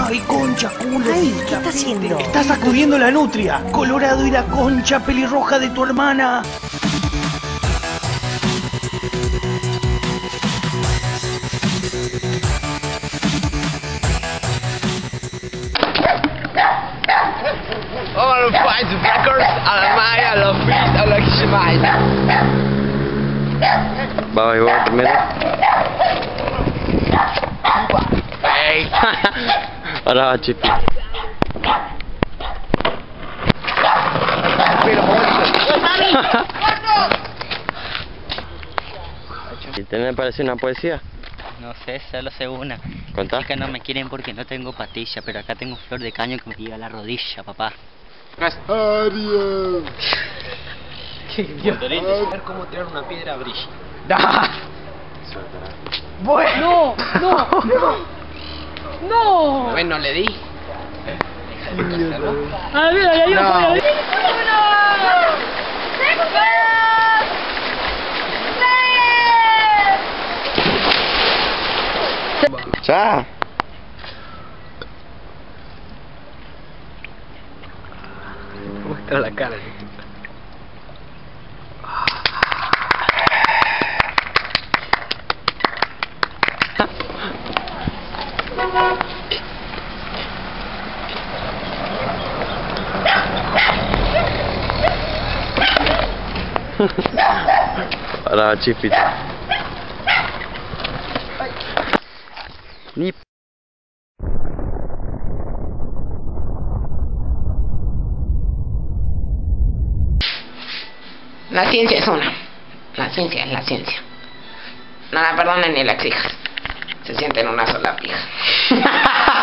Ay, concha, culo. Ay, ¿qué está haciendo? Está sacudiendo la nutria. Colorado y la concha pelirroja de tu hermana. Alle Feisenfleckers, alle mij, alle vriend, alle geschmijt. Vamos, igual primero. Hey. Ahora va Chipi. ¿Y te me parece una poesía? No sé, solo sé una. ¿Contá? Es que no me quieren porque no tengo patilla, pero acá tengo flor de caño que me llega a la rodilla, papá. Ariel. Qué idiota. Ver cómo tirar una piedra brilla. Bueno. ¡No! Bueno, le di. ¡Ah, mira, ya No. ¡Ya! Muestra la cara. Ahora va Chipi. Ni La ciencia es una. La ciencia es la ciencia. No la perdonen ni la exijas. Se sienten una sola pija.